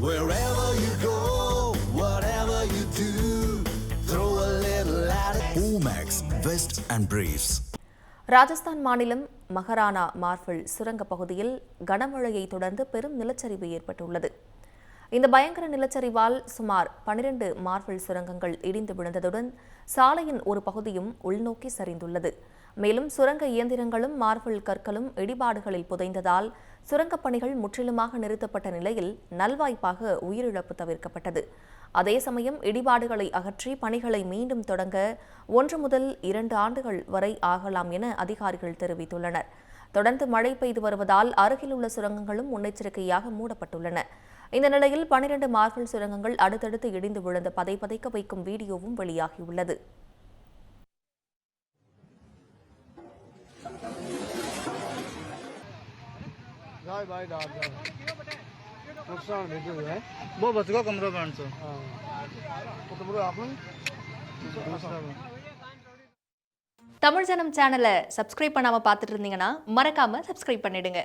Wherever you go, whatever you do, throw a little at it. Omax, Vest and Briefs. Rajasthan மாநிலம் Maharana marble சுரங்க பகுதியில் கனமழையை தொடர்ந்து பெரும் நிலச்சரிவு ஏற்பட்டுள்ளது. இந்த பயங்கர நிலச்சரிவால் சுமார் 12 மார்பிள் சுரங்கங்கள் இடிந்து விழுந்ததுடன் சாலையின் ஒரு பகுதியும் உள்நோக்கி சரிந்துள்ளது. மேலும் சுரங்க இயந்திரங்களும் மார்பிள் கற்களும் இடிபாடுகளில் புதைந்ததால் சுரங்கப் பணிகள் முற்றிலுமாக நிறுத்தப்பட்ட நிலையில் நல்வாய்ப்பாக உயிரிழப்பு தவிர்க்கப்பட்டது. அதே சமயம் இடிபாடுகளை அகற்றி பணிகளை மீண்டும் தொடங்க 1 முதல் 2 ஆண்டுகள் வரை ஆகலாம் என அதிகாரிகள் தெரிவித்துள்ளனர். தொடர்ந்து மழை பெய்து வருவதால் அருகில் உள்ள சுரங்கங்களும் முன்னெச்சரிக்கையாக மூடப்பட்டுள்ளன. இந்த நிலையில் 12 மார்பிள் சுரங்கங்கள் அடுத்தடுத்து இடிந்து விழுந்த பதைக்க வைக்கும் வீடியோவும் வெளியாகியுள்ளது. தமிழ் ஜனம் சேனலை சப்ஸ்கிரைப் பண்ணாம பார்த்துட்டு இருந்தீங்கன்னா மறக்காம சப்ஸ்கிரைப் பண்ணிடுங்க.